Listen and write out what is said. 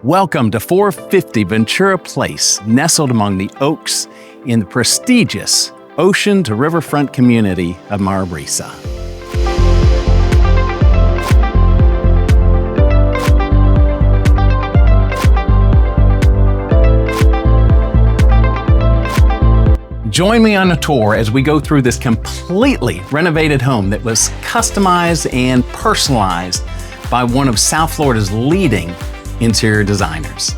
Welcome to 450 Ventura Place, nestled among the oaks in the prestigious ocean to riverfront community of Mar Brisa. Join me on a tour as we go through this completely renovated home that was customized and personalized by one of South Florida's leading interior designers.